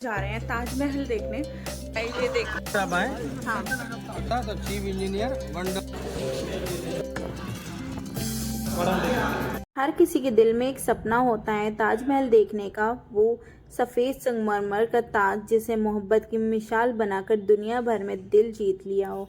जा रहे हैं ताजमहल देखने। ये देख अब आए हाँ तो चीफ इंजीनियर हर किसी के दिल में एक सपना होता है ताजमहल देखने का, वो सफ़ेद संगमरमर का ताज जिसे मोहब्बत की मिसाल बनाकर दुनिया भर में दिल जीत लिया हो।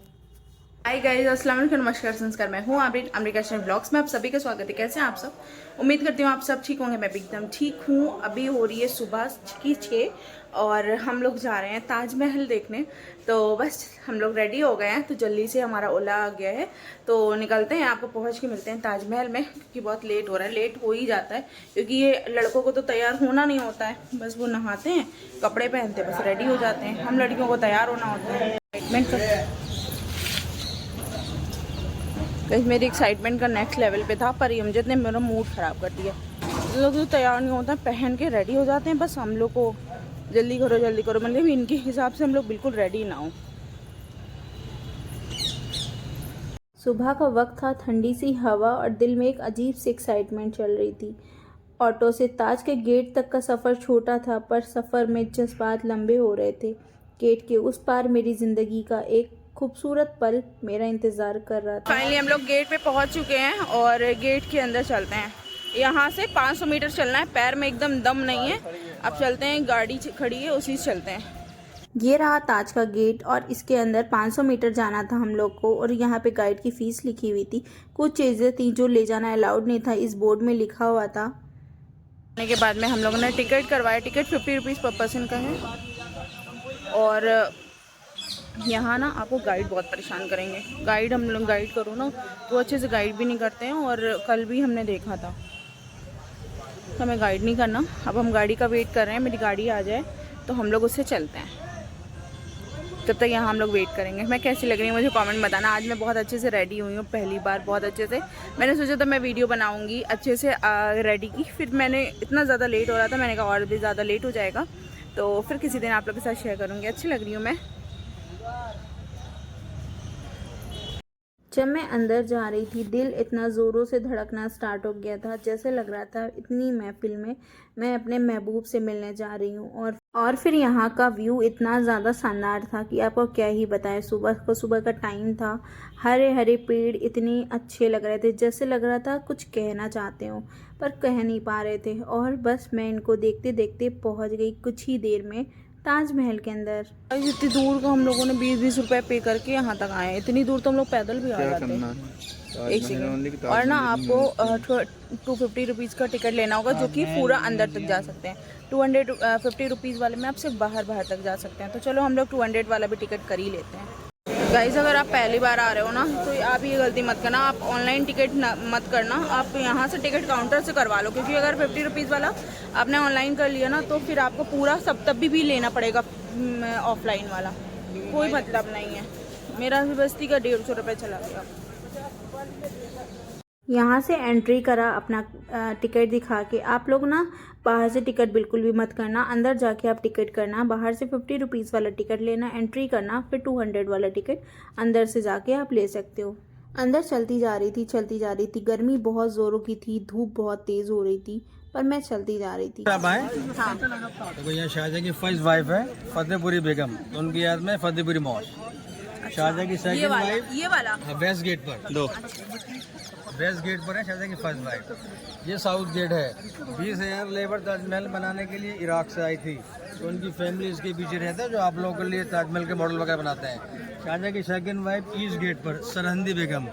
हाय गाइस, अस्सलाम वालेकुम, नमस्कार, संस्कार। मैं हूँ अमरीका चैनल ब्लॉग्स में आप सभी का स्वागत है। कैसे हैं आप सब? उम्मीद करती हूँ आप सब ठीक होंगे। मैं भी एकदम ठीक हूँ। अभी हो रही है सुबह की 6 और हम लोग जा रहे हैं ताजमहल देखने। तो बस हम लोग रेडी हो गए हैं, तो जल्दी से हमारा ओला आ गया है, तो निकलते हैं। आपको पहुँच के मिलते हैं ताजमहल में, क्योंकि बहुत लेट हो रहा है। लेट हो ही जाता है क्योंकि ये लड़कों को तो तैयार होना नहीं होता है, बस वो नहाते हैं, कपड़े पहनते हैं, बस रेडी हो जाते हैं। हम लड़कियों को तैयार होना होता है। मेरी एक्साइटमेंट का नेक्स्ट लेवल पे था, पर यमजद ने मेरा मूड ख़राब कर दिया। लोग तो तैयार नहीं होता, पहन के रेडी हो जाते हैं, बस हम लोग को जल्दी करो, मतलब इनके हिसाब से हम लोग बिल्कुल रेडी ना हो। सुबह का वक्त था, ठंडी सी हवा और दिल में एक अजीब सी एक्साइटमेंट चल रही थी। ऑटो से ताज के गेट तक का सफ़र छोटा था, पर सफ़र में जज्बात लंबे हो रहे थे। गेट के उस पार मेरी ज़िंदगी का एक खूबसूरत पल मेरा इंतज़ार कर रहा था। फाइनली हम लोग गेट पे पहुंच चुके हैं और गेट के अंदर चलते हैं। यहाँ से 500 मीटर चलना है, पैर में एकदम दम नहीं है। अब चलते हैं, गाड़ी खड़ी है उसी से चलते हैं। ये रहा ताज का गेट और इसके अंदर 500 मीटर जाना था हम लोग को, और यहाँ पे गाइड की फ़ीस लिखी हुई थी। कुछ चीज़ें थी जो ले जाना अलाउड नहीं था, इस बोर्ड में लिखा हुआ था। आने के बाद में हम लोगों ने टिकट करवाया। टिकट 50 रुपीज़ पर पर्सन का है। और यहाँ ना आपको गाइड बहुत परेशान करेंगे। गाइड हम लोग गाइड करो ना तो अच्छे से गाइड भी नहीं करते हैं, और कल भी हमने देखा था, तो हमें गाइड नहीं करना। अब हम गाड़ी का वेट कर रहे हैं, मेरी गाड़ी आ जाए तो हम लोग उससे चलते हैं। तब तक यहाँ हम लोग वेट करेंगे। मैं कैसी लग रही हूँ मुझे कमेंट बताना। आज मैं बहुत अच्छे से रेडी हुई हूँ, पहली बार बहुत अच्छे से। मैंने सोचा था मैं वीडियो बनाऊँगी अच्छे से रेडी की, फिर मैंने इतना ज़्यादा लेट हो रहा था, मैंने कहा और भी ज़्यादा लेट हो जाएगा, तो फिर किसी दिन आप लोग के साथ शेयर करूँगी। अच्छी लग रही हूँ मैं। जब मैं अंदर जा रही थी, दिल इतना ज़ोरों से धड़कना स्टार्ट हो गया था, जैसे लग रहा था इतनी महफिल में मैं अपने महबूब से मिलने जा रही हूँ। और फिर यहाँ का व्यू इतना ज़्यादा शानदार था कि आपको क्या ही बताएं। सुबह का टाइम था, हरे हरे पेड़ इतने अच्छे लग रहे थे, जैसे लग रहा था कुछ कहना चाहते हो पर कह नहीं पा रहे थे। और बस मैं इनको देखते देखते पहुँच गई कुछ ही देर में ताजमहल के अंदर। इतनी दूर का हम लोगों ने 20-20 रुपए पे करके यहाँ तक आए हैं। इतनी दूर तो हम लोग पैदल भी आ जाते हैं। एक सेकंड, और ना आपको 250 रुपीज़ का टिकट लेना होगा, जो कि पूरा अंदर तक जा सकते हैं। 250 रुपीज़ वाले में आप सिर्फ बाहर तक जा सकते हैं। तो चलो हम लोग 200 वाला भी टिकट कर ही लेते हैं। गाइस, अगर आप पहली बार आ रहे हो ना, तो आप ये गलती मत करना, आप ऑनलाइन टिकट मत करना, आप यहाँ से टिकट काउंटर से करवा लो। क्योंकि अगर 50 रुपीज़ वाला आपने ऑनलाइन कर लिया ना, तो फिर आपको पूरा सब तब भी लेना पड़ेगा ऑफलाइन वाला। कोई मतलब नहीं है। मेरा बस्ती का 150 रुपये चला गया। यहाँ से एंट्री करा, अपना टिकट दिखा के। आप लोग ना बाहर से टिकट बिल्कुल भी मत करना, अंदर जाके आप टिकट करना। बाहर से 50 रुपीज़ वाला टिकट लेना, एंट्री करना, फिर 200 वाला टिकट अंदर से जाके आप ले सकते हो। अंदर चलती जा रही थी। गर्मी बहुत ज़ोरों की थी, धूप बहुत तेज़ हो रही थी, पर मैं चलती जा रही थी। अब आए तो यहाँ शाहजहाँ की फर्स्ट वाइफ है फतेहपुरी बेगम, तो उनकी याद में फतेहपुरी मॉल। शाहजहाँ की सेकंड वाइफ ये वाला वेस्ट गेट पर, दो वेस्ट गेट पर है शाहजहाँ की फर्स्ट वाइफ। ये साउथ गेट है। 20,000 लेबर ताजमहल बनाने के लिए इराक से आई थी, तो उनकी फैमिली इसके पीछे रहता है, जो आप लोगों के लिए ताजमहल के मॉडल वगैरह बनाते हैं। शाहजहाँ की सेकंड वाइफ ईस्ट गेट पर सरहंदी बेगम,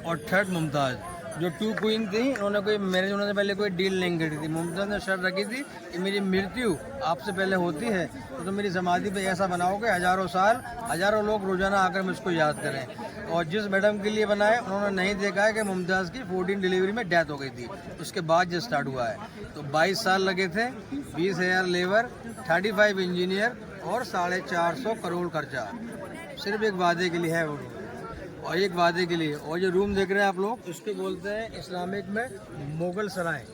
और थर्ड मुमताज़। जो 2 क्वीन थी, उन्होंने पहले कोई डील नहीं करी थी। मुमताज़ ने शर्त रखी थी कि मेरी मृत्यु आपसे पहले होती है तो मेरी समाधि पे ऐसा बनाओगे हज़ारों साल हज़ारों लोग रोजाना आकर मुझको याद करें। और जिस मैडम के लिए बनाए, उन्होंने नहीं देखा है कि मुमताज़ की 14 डिलीवरी में डेथ हो गई थी, उसके बाद जो स्टार्ट हुआ है। तो 22 साल लगे थे, 20,000 लेबर, 35 इंजीनियर और 450 करोड़ खर्चा, सिर्फ एक वादे के लिए है वो, और एक वादे के लिए। और जो रूम देख रहे हैं आप लोग, उसके बोलते हैं इस्लामिक में मुगल सराय।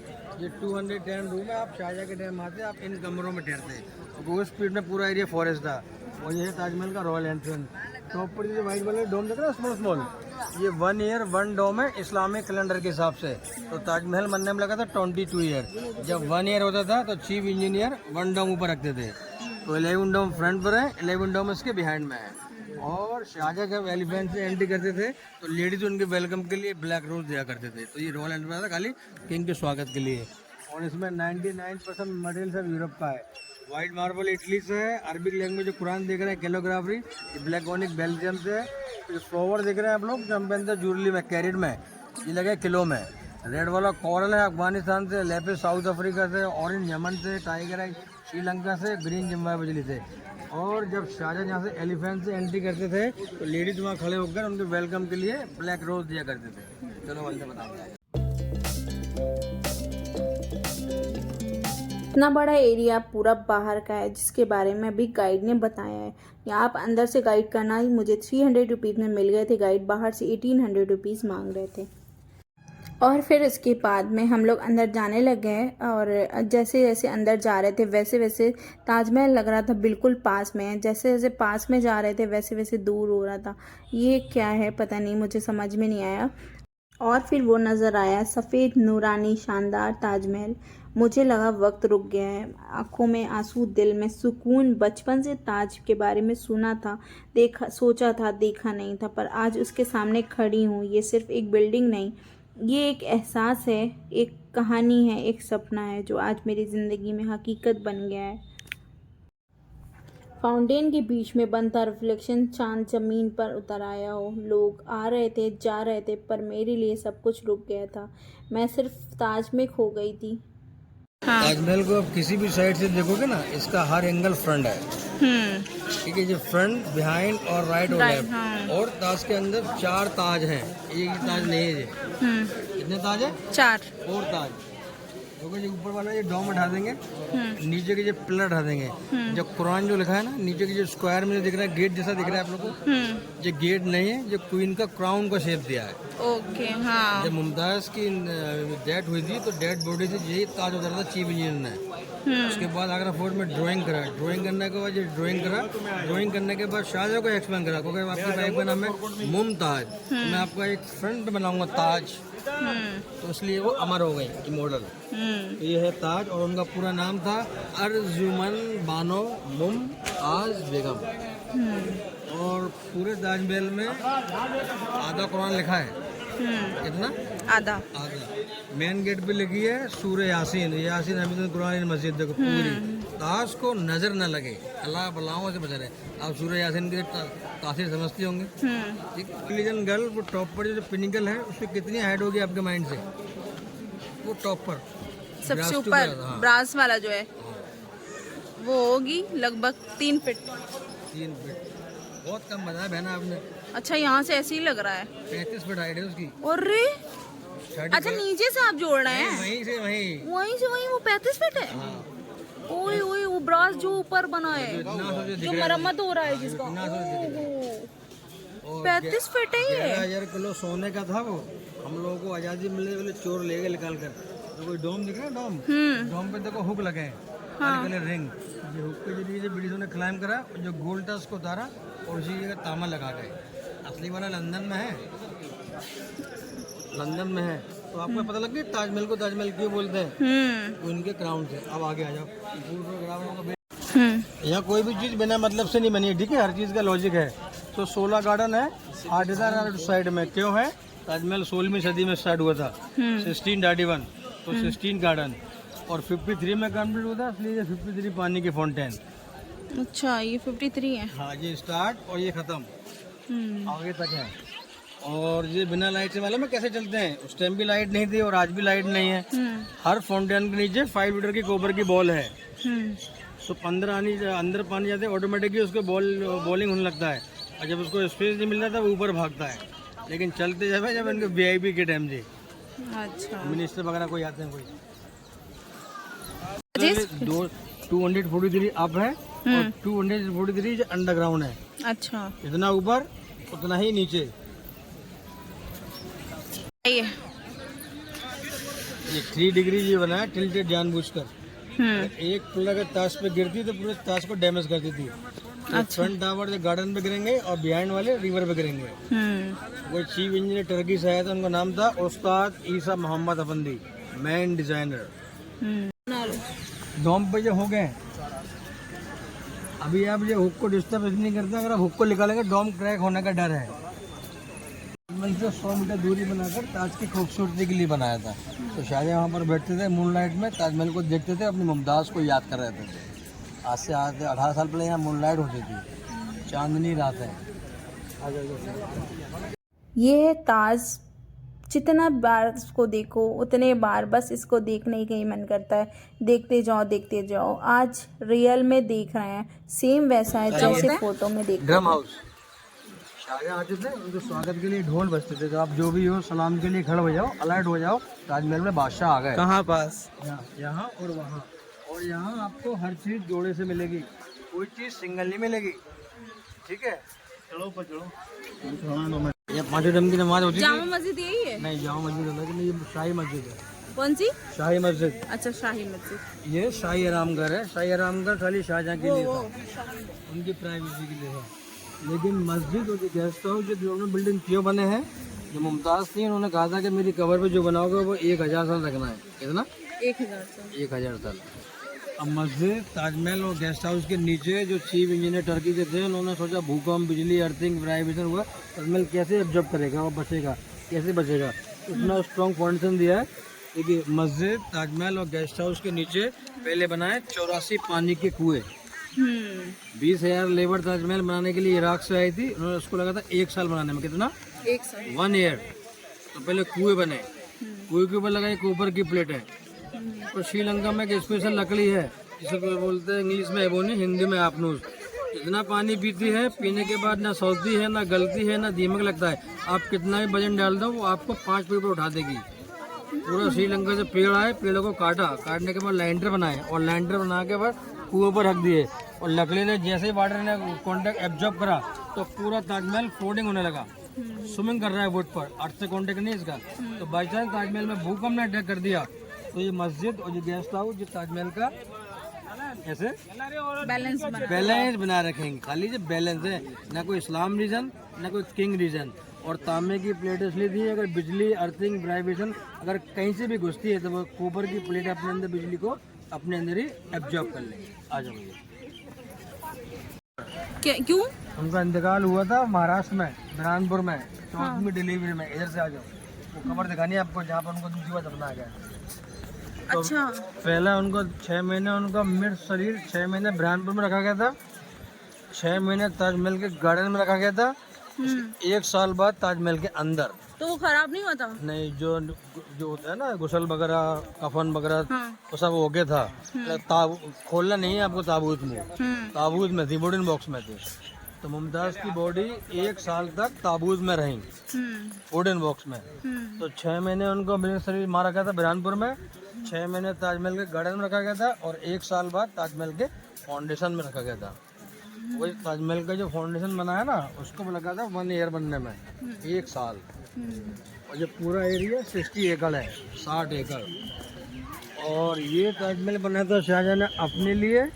ये 210 रूम है। आप शाहजहाँ के टाइम आते, आप इन कमरों में ठहरते। गोल स्पीड में पूरा एरिया फॉरेस्ट था। और ये है ताजमहल का रॉयल एंट्रेंस। टॉप पर जो व्हाइट वाले डोम देख रहे हैं स्मॉल, ये 1 ईयर 1 डोम है इस्लामिक कैलेंडर के हिसाब से। तो ताजमहल बनने में लगा था 22 ईयर। जब 1 ईयर होता था तो चीफ इंजीनियर 1 डोम ऊपर रखते थे। तो 11 डोम फ्रंट पर है, 11 डोम इसके बिहाइंड में है। और शाहजहां जब एलिफेंट से एंट्री करते थे तो लेडीज उनके वेलकम के लिए ब्लैक रोज दिया करते थे। तो ये रॉयल एंट्री था खाली किंग के स्वागत के लिए। और इसमें 99% मटेरियल सब यूरोप का है। व्हाइट मार्बल इटली से है, अरबिक लैंग्वेज जो कुरान देख रहे हैं कैलोग्राफी, ब्लैक ऑनिक बेल्जियम से है। ये फ्लावर देख रहे हैं आप लोग जो हम पहनते हैं ज्वेलरी में, कैरेट में, ये लगे किलो में। रेड वाला कोरल है अफगानिस्तान से, लेपिस साउथ अफ्रीका से, ऑरेंज यमन से, टाइगर है श्रीलंका से, ग्रीन जिम्बाब्वे से। और जब शाहजहां यहाँ से एलिफेंट से एंट्री करते थे तो लेडीज वहाँ खड़े होकर उनके वेलकम के लिए ब्लैक रोज दिया करते थे। चलो वाले बताओ। इतना बड़ा एरिया पूरा बाहर का है जिसके बारे में अभी गाइड ने बताया है। यहाँ आप अंदर से गाइड करना ही मुझे 300 रुपीज़ में मिल गए थे। गाइड बाहर से 1800 रुपीज़ मांग रहे थे। और फिर इसके बाद में हम लोग अंदर जाने लगे और जैसे जैसे अंदर जा रहे थे वैसे वैसे ताजमहल लग रहा था बिल्कुल पास में है। जैसे जैसे पास में जा रहे थे वैसे वैसे दूर हो रहा था। ये क्या है पता नहीं, मुझे समझ में नहीं आया। और फिर वो नज़र आया सफ़ेद नूरानी शानदार ताजमहल। मुझे लगा वक्त रुक गया है। आंखों में आंसू, दिल में सुकून। बचपन से ताज के बारे में सुना था, देखा, सोचा था, देखा नहीं था, पर आज उसके सामने खड़ी हूँ। ये सिर्फ एक बिल्डिंग नहीं, ये एक एहसास है, एक कहानी है, एक सपना है जो आज मेरी ज़िंदगी में हकीकत बन गया है। फाउंटेन के बीच में बनता रिफ्लेक्शन चांद ज़मीन पर उतर आया हो। लोग आ रहे थे, जा रहे थे, पर मेरे लिए सब कुछ रुक गया था। मैं सिर्फ ताज में खो गई थी। ताजमहल को आप किसी भी साइड से देखोगे ना, इसका हर एंगल फ्रंट है। ठीक है, ये फ्रंट, बिहाइंड और राइट और लेफ्ट। और ताज के अंदर 4 ताज हैं, एक ही ताज नहीं है। ये कितने ताज है? 4 और ताज। देखो ये ऊपर वाला ये डोम हटा देंगे, नीचे के ये पिलर हटा देंगे। जब कुरान जो लिखा है ना, नीचे के जो स्क्वायर में जो दिख रहा है, गेट जैसा दिख रहा है आप लोगों को, ये गेट नहीं है, ये क्वीन का क्राउन का शेप दिया है। ओके, हाँ। जब मुमताज की डेथ हुई थी तो डेड बॉडी से यही ताज उतारा था चीफ इंजीनियर ने। उसके बाद आगरा फोर्ट में ड्राइंग करा, ड्राइंग करने के बाद ये ड्राइंग करा, ड्राइंग करने के बाद शाहजहां को एक्सप्लेन करा, क्योंकि आपकी वाइफ का नाम है मुमताज, तो मैं आपका एक फ्रंट बनाऊंगा ताज, तो इसलिए वो अमर हो गई इमोर्टल। तो ये है ताज, और उनका पूरा नाम था अर्जुमन बानो मुमताज बेगम। और पूरे ताजमहल में आधा कुरान लिखा है। कितना? आधा। मेन गेट पे लिखी है सूरह यासीन, यासीन हमीद कुरान मस्जिद। देखो पूरी ताज को नजर न लगे, अल्लाह बलाओं से बचा रहे। आप सूरह यासीन की तासीर समझती होंगे। एक इंटेलिजेंट गर्ल, वो टॉप पर जो पिनिकल है उसकी कितनी हाइट होगी आपके माइंड से? वो टॉप पर सबसे ऊपर ब्रास वाला जो है वो होगी लगभग 3 फीट। 3 फीट बहुत कम बताया बहना आपने। अच्छा, यहाँ से ऐसे ही लग रहा है। 35 फीट हाइट है उसकी। और अच्छा, नीचे से आप जोड़ रहे हैं? वहीं से वहीं वो 35 फीट है। ओए ओए, वो ब्रास जो ऊपर बना है, जो मरम्मत हो रहा है जिसका, 35 फीट है ये। 11,000 किलो सोने का था वो। हम लोगों को आजादी मिलने वाले चोर ले गए निकाल कर। तो कोई डोम दिख रहा है, डोम डोम पे देखो हुक लगे हैं, रिंग। ये हुक के जरिए ब्रिटिशों ने क्लाइम करा, जो गोल्ड था उसको उतारा और उसी जगह तामा लगा गए। असली वाला लंदन में है, लंदन में है। तो आपको पता लग गया ताजमहल को ताजमहल क्यों बोलते हैं? उनके क्राउन से। अब आगे आ जाओ। यहाँ कोई भी चीज़ बिना मतलब से नहीं बनी है, ठीक है, हर चीज़ का लॉजिक है। तो 16 गार्डन है, 8,000 साइड में। क्यों है? ताजमहल 16वीं सदी में स्टार्ट हुआ था, 1631। तो 16 गार्डन और 53 में कंप्लीट हुआ था, इसलिए 53 पानी के फाउंटेन। अच्छा, ये 53 है। हाँ, ये स्टार्ट और ये खत्म, आगे तक है। और ये बिना लाइट से मालूम है कैसे चलते हैं? उस टाइम भी लाइट नहीं थी और आज भी लाइट नहीं है। हर फाउंटेन के नीचे 5 लीटर की गोबर की बॉल है। तो 15 आनी अंदर पानी जाते हैं, ऑटोमेटिकली उसको बॉलिंग होने लगता है। और जब उसको स्पेस नहीं मिलता था वो ऊपर भागता है। लेकिन चलते जब इनको VIP के टाइम जी, अच्छा, मिनिस्टर वगैरह कोई आते हैं, कोई 243 अप है और 243 अंडरग्राउंड है। अच्छा, इतना ऊपर उतना ही नीचे। ये 3 डिग्री ये बना है टिल्टेड जानबूझकर। एक पिलर अगर ताश पे गिरती तो पूरे ताश को डैमेज करती थी। अच्छा। फ्रंट टावर जो गार्डन पे गिरेंगे और बिहाइंड वाले रिवर पे गिरेंगे। वो चीफ इंजीनियर टर्की से आया था, उनका नाम था उस्ताद ईसा मोहम्मद अफंदी, मैन डिजाइनर। डोम पे जो हो गए अभी आप ये हुक को डिस्टर्ब नहीं करते, अगर आप हुक को निकालेंगे डोम क्रैक होने का डर है। ताजमहल से 100 मीटर दूरी बनाकर ताज की खूबसूरती के लिए बनाया था। तो शाहजहां वहाँ पर बैठते थे मूनलाइट में, ताजमहल को देखते थे, अपनी मुमताज़ को याद कर रहे थे। आज से 18 साल पहले यहाँ मूनलाइट होती थी, चांदनी रात है। ये है ताज। जितना बार इसको देखो उतने बार बस इसको देखने ही कहीं मन करता है, देखते जाओ देखते जाओ। आज रियल में देख रहे हैं, सेम वैसा है जैसे फोटो में देखते ड्रम हैं। हाउस। शाहजहां आते थे, उनके स्वागत के लिए ढोल बजते थे, तो आप जो भी हो सलाम के लिए खड़े हो जाओ, अलर्ट हो जाओ, ताजमहल में बादशाह आ गए। कहाँ पास? यहाँ और वहाँ। और यहाँ आपको हर चीज़ जोड़े से मिलेगी, कोई चीज़ सिंगल नहीं मिलेगी। ठीक है, चलो ऊपर चलो। ये 5 टाइम की नमाज होती जामा थी। मस्जिद यही है? नहीं, जामा मस्जिद अलग है, ये शाही मस्जिद है। कौन सी? शाही मस्जिद। अच्छा, शाही मस्जिद। ये शाही आरामघर है। शाही आरामघर खाली शाहजहां के लिए था, उनकी प्राइवेसी के लिए था। लेकिन मस्जिद और जो गेस्ट हाउस जो दोनों बिल्डिंग क्यों बने हैं, जो मुमताज़ थी उन्होंने कहा था कि मेरी कबर पे जो बनाओगे वो 1000 साल रखना है। कितना? 1000 साल। 1000 साल। अब मस्जिद, ताजमहल और गेस्ट हाउस के नीचे जो चीफ इंजीनियर टर्की के थे, उन्होंने सोचा भूकंप, बिजली, अर्थिंग, वाइब्रेशन हुआ, ताजमहल कैसे एब्जॉर्ब करेगा और बचेगा, कैसे बचेगा। इतना स्ट्रॉन्ग फाउंडेशन दिया है। देखिए, मस्जिद, ताजमहल और गेस्ट हाउस के नीचे पहले बनाए 84 पानी के कुएं। 20,000 लेबर ताजमहल बनाने के लिए इराक से आई थी, उन्होंने उसको लगा था 1 साल बनाने में। कितना? 1 साल। 1 ईयर। तो पहले कुएं बने, कुएं के ऊपर लगाई कॉपर की प्लेट है। और श्रीलंका में एक स्पेशल लकड़ी है जिसे बोलते हैं इंग्लिश में एबोनी, हिंदी में आपनूस। इतना पानी पीती है, पीने के बाद ना सौती है, ना गलती है, ना दीमक लगता है। आप कितना भी वजन डाल दो वो आपको 5 फीट पर उठा देगी। पूरा श्रीलंका से पेड़ आए, पेड़ों को काटा, काटने के बाद लैंडर बनाए और लैंडर बना के बाद कुएं पर रख दिए। और लकड़ी ने जैसे ही वाटर ने कॉन्टेक्ट एब्जॉर्ब करा तो पूरा ताजमहल फ्लोटिंग होने लगा, स्विमिंग कर रहा है वुड पर। अर्थ से कॉन्टेक्ट नहीं इसका। तो बाई चांस ताजमहल में भूकंप ने अटैक कर दिया तो ये मस्जिद और ये गेस्ट हाउस जो ताजमहल का ऐसे बैलेंस बना रखेंगे। खाली जो बैलेंस है, ना कोई इस्लाम रीजन, ना कोई किंग रीजन। और तांबे की प्लेट इसलिए दी है, अगर बिजली, अर्थिंग, वाइब्रेशन अगर कहीं से भी घुसती है तो वो कॉपर की प्लेट अपने अंदर बिजली को अपने अंदर ही एब्जॉर्ब कर लेंगे। आ जाओ। क्यों? उनका इंतकाल हुआ था महाराष्ट्र में, बुरहानपुर में, 14वीं डिलीवरी में। इधर से आ जाओ, वो कब्र दिखानी है आपको जहाँ पर उनको दूसरी बार दफनाया गया। तो अच्छा। पहला उनको 6 महीने उनका मृत शरीर 6 महीने बुरहानपुर में रखा गया था, 6 महीने ताजमहल के गार्डन में रखा गया था, 1 साल बाद ताजमहल के अंदर। तो वो खराब नहीं होता? नहीं, जो होता है ना गुसल वगैरह, कफन वगैरह, वो सब हो गया था। खोलना नहीं है आपको ताबूत में, ताबूत में थी, वुडन बॉक्स में थी। तो मुमताज़ की बॉडी 1 साल तक ताबूत में रही, वुडन बॉक्स में। तो 6 महीने उनको मृत शरीर मारा गया था बुरहानपुर में, 6 महीने ताजमहल के गार्डन में रखा गया था और 1 साल बाद ताजमहल के फाउंडेशन में रखा गया था। वही ताजमहल का जो फाउंडेशन बना है ना, उसको लगा था 1 ईयर बनने में, 1 साल। और ये पूरा एरिया 60 एकड़ है, 60 एकड़। और ये ताजमहल बनाया था शाहजहां ने अपने लिए,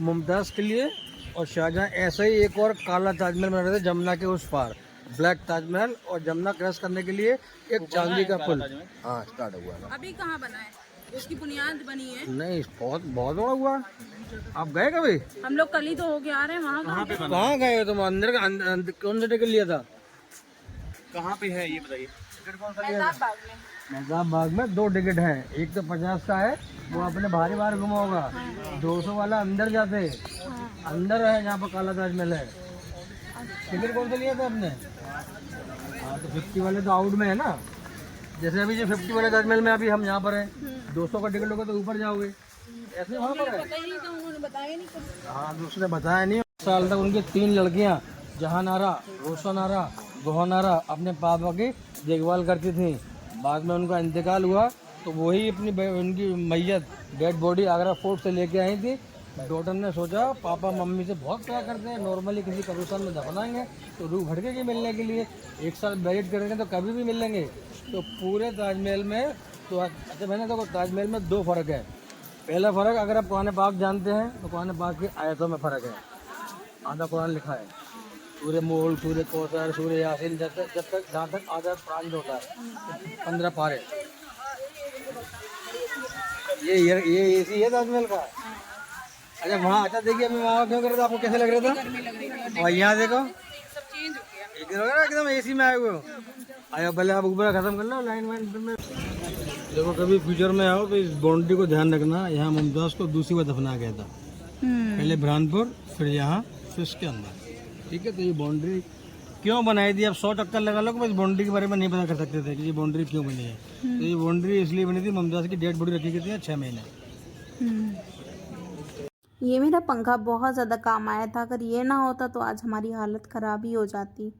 मुमताज़ के लिए। और शाहजहां ऐसा ही एक और काला ताजमहल बना रहे थे जमुना के उस पार, ब्लैक ताजमहल। और जमुना क्रॉस करने के लिए एक चांदी का पुल। हाँ, स्टार्ट हुआ है। अभी कहाँ बना है? उसकी बुनियाद बनी है? नहीं, बहुत बहुत बड़ा हुआ। आप गए कभी? हम लोग कल ही तो होके आ रहे हैं। वहाँ कहाँ गए तुम? अंदर का कौन सा टिकट लिया था? कहाँ पे है ये बताइए? टिकट कौन सा लिया था? मेहताब बाग में 2 टिकट हैं। एक तो 50 का है, वो अपने भारी बार घुमा होगा। 200 वाला अंदर जाते, अंदर है जहाँ पर काला ताजमहल है। टिकट कौन सा लिया था आपने? हाँ, तो 50 वाले तो आउट में है ना। जैसे अभी जो 50 वाले ताजमहल में अभी हम यहाँ पर हैं, 200 का टिकट होगा तो ऊपर जाओगे, ऐसे वहाँ पर है। हाँ, दूसरे बताया नहीं। साल तक उनकी 3 लड़कियाँ जहानारा, रोशनारा, गोहनारा अपने पापा की देखभाल करती थी। बाद में उनका इंतकाल हुआ तो वही अपनी उनकी मैयत, डेड बॉडी आगरा फोर्ट से लेके आई थी। डॉटर ने सोचा पापा मम्मी से बहुत प्यार करते हैं, नॉर्मली किसी कब्रिस्तान में दफनाएंगे तो रूह भटकेगी मिलने के लिए, 1 साल वेट करेंगे तो कभी भी मिल लेंगे। तो पूरे ताजमहल में तो अच्छा मैंने देखो, ताजमहल में 2 फ़र्क है। पहला फ़र्क, अगर आप कुरान पाक जानते हैं तो कुरान पाक की आयतों में फ़र्क है। आधा कुरान लिखा है, सूर्य मूल, सूर्य कौसर, सूर्य यासीन, जब तक जहाँ तक आधा कुरान होता है 15 पारे। ये एसी है ताजमहल का। अच्छा वहाँ अच्छा देखिए अभी वहाँ क्यों कर रहे थे, आपको कैसे लग रहा था? और यहाँ देखो सब चेंज हो गया। एक दिन हो गया ना एकदम एसी में आए हुए हो। आया भले आप ऊपर खत्म कर लो लाइन वाइन में। देखो कभी फ्यूचर में आओ तो इस बाउंड्री को ध्यान रखना, यहाँ मुमताज को दूसरी बार दफना गया था, पहले बुरहानपुर फिर यहाँ फिर इसके अंदर। ठीक है, तो ये बाउंड्री क्यों बनाई थी, अब 100 चक्कर लगा लो, इस बाउंड्री के बारे में नहीं पता कर सकते थे कि ये बाउंड्री क्यों बनी है। तो ये बाउंड्री इसलिए बनी थी, मुमताज की डेड बॉडी रखी गई थी 6 महीने। ये मेरा पंखा बहुत ज़्यादा काम आया था, अगर ये ना होता तो आज हमारी हालत ख़राब ही हो जाती।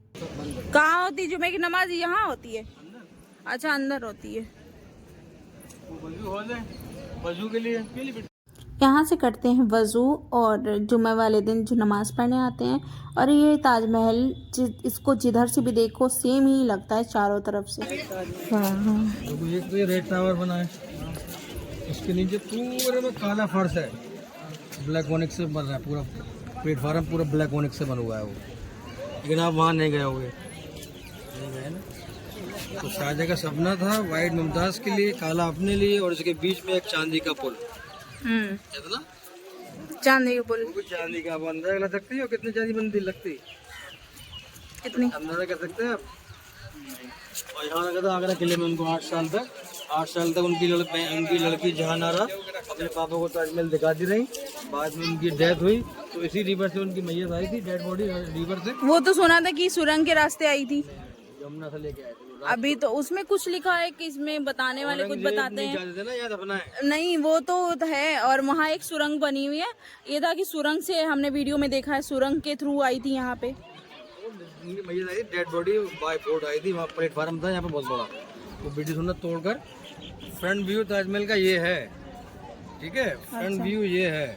कहाँ होती जुमे की नमाज? यहाँ होती है। अच्छा अंदर होती है। वजू के लिए यहाँ से करते हैं वज़ू और जुमे वाले दिन जो नमाज़ पढ़ने आते हैं। और ये ताजमहल इसको जिधर से भी देखो सेम ही लगता है चारों तरफ से। एक तो ये रेड टावर बना है, इसके नीचे पूरे में काला फर्श है, ब्लैक ओनिक्स से बन रहा है, पूरा प्लेटफार्म पूरा ब्लैक ओनिक्स से बना हुआ है वो। लेकिन आप वहाँ नहीं गए होगे, नहीं गए ना। तो शाहजहाँ का सपना था वाइट मुमताज़ के लिए, काला अपने लिए, और इसके बीच में एक चांदी का पुल। कितना चांदी का पुल? चांदी का। आप अंदाजा लगा सकते हो कितनी चांदी बनती लगती? कितनी अंदाजा कर सकते हैं आप? और यहाँ लगा था आगरा किले में उनको 8 साल तक उनकी लड़की जहानारा अपने पापा को ताजमहल दिखाती रही। बाद में उनकी डेथ हुई तो इसी रिवर से उनकी मैयत आई थी, डेड बॉडी रिवर से। वो तो सुना था कि सुरंग के रास्ते आई थी, यमुना से लेके आए थे। अभी तो उसमें कुछ लिखा है कि इसमें बताने वाले कुछ बताते हैं ना याद अपना है। नहीं वो तो है। और वहाँ एक सुरंग बनी हुई है, ये था कि सुरंग से हमने वीडियो में देखा है, सुरंग के थ्रू आई थी यहाँ पे। मैयत आई थी, डेड बॉडी बाय बोट आई थी, वहाँ प्लेटफार्म था यहाँ पे बहुत बड़ा। वो ब्रिटिश ने तोड़कर फ्रंट व्यू ताजमहल का ये है। ठीक है, फ्रंट व्यू ये है।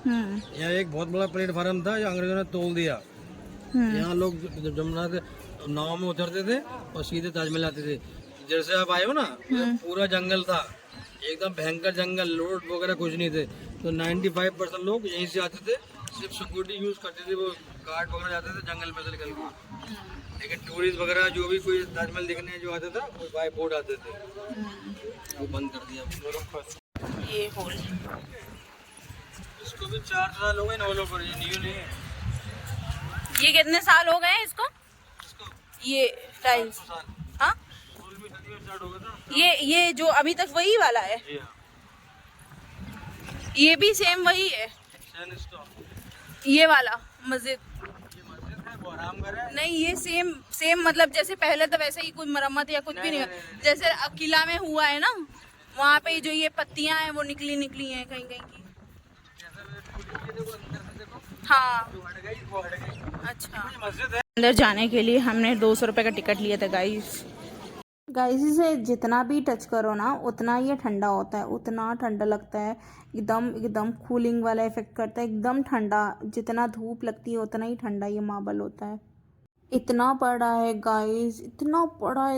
यहाँ एक बहुत बड़ा प्लेटफार्म था जो अंग्रेजों ने तोड़ दिया। यहाँ लोग जमुना से नाव में उतरते थे और सीधे ताजमहल आते थे। जैसे आप आए हो ना, पूरा जंगल था, एकदम भयंकर जंगल, रोड वगैरह कुछ नहीं थे। तो 95% लोग यहीं से आते थे, सिर्फ सिक्योरिटी यूज करते थे, वो गार्ड वगैरह जाते थे जंगल में से निकल के। लेकिन टूरिस्ट वगैरह जो भी कोई ताजमहल देखने जो आते था वो बाय बोट आते थे। वो बंद कर दिया। ये होल इसको भी 4 साल हो गए ना पर, ये न्यू नहीं है। ये कितने साल हो गए हैं इसको? ये टाइल्स? हाँ, ये जो अभी तक वही वाला है, ये भी सेम वही है। ये वाला मस्जिद नहीं, ये सेम मतलब जैसे पहले तो वैसे ही, कोई मरम्मत या कुछ भी नहीं। जैसे किला में हुआ है ना, वहाँ पे जो ये पत्तियां हैं वो निकली हैं कहीं कहीं की। हाँ अच्छा। अंदर जाने के लिए हमने 200 रुपये का टिकट लिया था गाइस। इसे जितना भी टच करो ना उतना ये ठंडा होता है, उतना ठंडा लगता है, एकदम कूलिंग वाला इफेक्ट करता है, एकदम ठंडा। जितना धूप लगती है उतना ही ठंडा ये मार्बल होता है। इतना बड़ा है गाइस, इतना बड़ा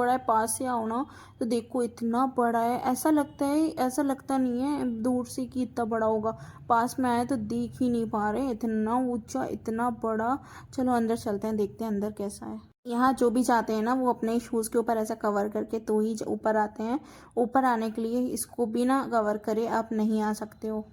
है। पास से आओ ना तो देखो इतना बड़ा है, ऐसा लगता नहीं है दूर से कि इतना बड़ा होगा, पास में आए तो देख ही नहीं पा रहे, इतना ऊंचा, इतना बड़ा। चलो अंदर चलते हैं, देखते हैं अंदर कैसा है। यहाँ जो भी जाते हैं ना वो अपने शूज़ के ऊपर ऐसा कवर करके तो ही ऊपर आते हैं। ऊपर आने के लिए इसको बिना कवर करे आप नहीं आ सकते हो।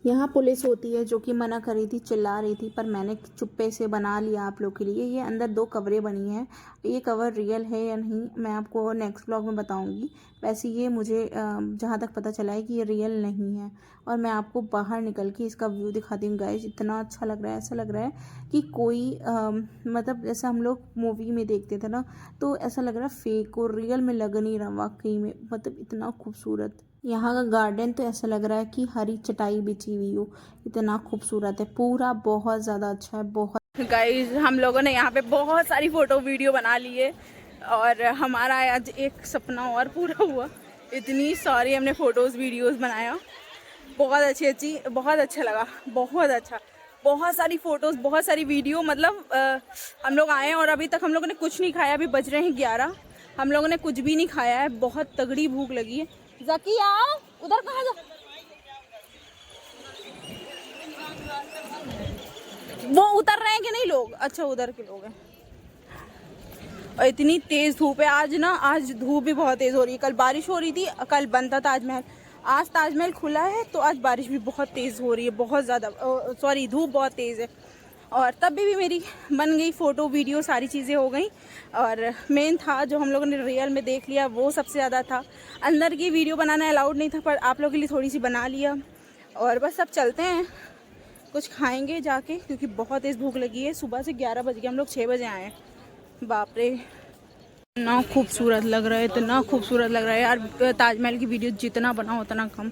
यहाँ पुलिस होती है जो कि मना कर रही थी, चिल्ला रही थी, पर मैंने चुप्पे से बना लिया आप लोग के लिए। ये अंदर 2 कवरें बनी हैं, ये कवर रियल है या नहीं मैं आपको नेक्स्ट व्लॉग में बताऊंगी। वैसे ये मुझे जहाँ तक पता चला है कि ये रियल नहीं है। और मैं आपको बाहर निकल के इसका व्यू दिखाती हूँ गाइस, इतना अच्छा लग रहा है, ऐसा लग रहा है कि कोई मतलब जैसे हम लोग मूवी में देखते थे ना, तो ऐसा लग रहा है फेक और रियल में लग नहीं रहा वाकई में, मतलब इतना खूबसूरत। यहाँ का गार्डन तो ऐसा लग रहा है कि हरी चटाई बिछी हुई हो, इतना खूबसूरत है पूरा, बहुत ज़्यादा अच्छा है। बहुत गाइस हम लोगों ने यहाँ पे बहुत सारी फ़ोटो वीडियो बना ली है और हमारा आज एक सपना और पूरा हुआ। इतनी सारी हमने फ़ोटोज़ वीडियोस बनाया, बहुत अच्छी बहुत अच्छा लगा, बहुत अच्छा। बहुत सारी फ़ोटोज़, बहुत सारी वीडियो, मतलब हम लोग आए हैं और अभी तक हम लोगों ने कुछ नहीं खाया। अभी बज रहे हैं 11, हम लोगों ने कुछ भी नहीं खाया है, बहुत तगड़ी भूख लगी है। ज़की आओ, उधर कहाँ जा, वो उतर रहे हैं कि नहीं लोग? अच्छा उधर के लोग हैं। और इतनी तेज़ धूप है आज ना, आज धूप भी बहुत तेज़ हो रही है। कल बारिश हो रही थी, कल बंद था ताजमहल, आज ताजमहल खुला है तो आज बारिश भी बहुत तेज़ हो रही है, बहुत ज़्यादा, सॉरी धूप बहुत तेज़ है। और तब भी मेरी बन गई फ़ोटो वीडियो, सारी चीज़ें हो गई। और मेन था जो हम लोगों ने रियल में देख लिया वो सबसे ज़्यादा था। अंदर की वीडियो बनाना अलाउड नहीं था, पर आप लोगों के लिए थोड़ी सी बना लिया। और बस अब चलते हैं, कुछ खाएंगे जाके, क्योंकि बहुत तेज़ भूख लगी है। सुबह से 11 बज गए, हम लोग 6 बजे आए हैं। बाप रे, इतना खूबसूरत लग रहा है, इतना खूबसूरत लग रहा है यार। ताजमहल की वीडियो जितना बनाओ उतना कम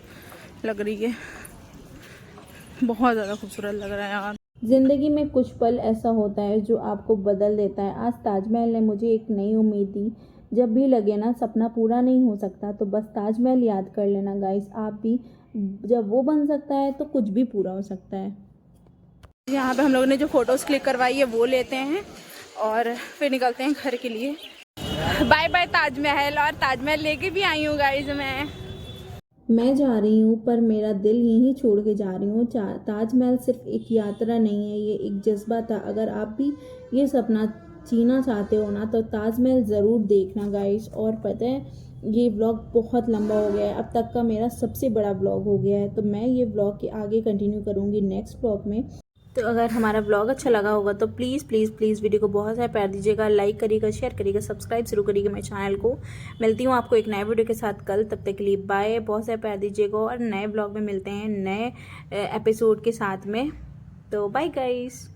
लग रही है, बहुत ज़्यादा खूबसूरत लग रहा है यार। ज़िंदगी में कुछ पल ऐसा होता है जो आपको बदल देता है। आज ताजमहल ने मुझे एक नई उम्मीद दी। जब भी लगे ना सपना पूरा नहीं हो सकता तो बस ताजमहल याद कर लेना गाइस, आप भी, जब वो बन सकता है तो कुछ भी पूरा हो सकता है। यहाँ पे हम लोगों ने जो फ़ोटोज़ क्लिक करवाई है वो लेते हैं और फिर निकलते हैं घर के लिए। Bye bye Taj Mahal. और ताजमहल लेके भी आई हूँ गाइस मैं जा रही हूँ पर मेरा दिल यहीं छोड़ के जा रही हूँ। ताजमहल सिर्फ एक यात्रा नहीं है, ये एक जज्बा था। अगर आप भी ये सपना जीना चाहते हो ना तो ताजमहल ज़रूर देखना गाइस। और पता है ये व्लॉग बहुत लंबा हो गया है, अब तक का मेरा सबसे बड़ा व्लॉग हो गया है। तो मैं ये व्लॉग के आगे कंटिन्यू करूँगी नेक्स्ट व्लॉग में। तो अगर हमारा व्लॉग अच्छा लगा होगा तो प्लीज़ प्लीज़ प्लीज़ वीडियो को बहुत सारा प्यार दीजिएगा, लाइक करिएगा, शेयर करिएगा, सब्सक्राइब जरूर करिएगा मेरे चैनल को। मिलती हूँ आपको एक नए वीडियो के साथ कल, तब तक के लिए बाय। बहुत सारा प्यार दीजिएगा और नए व्लॉग में मिलते हैं नए एपिसोड के साथ में। तो बाय गाइस।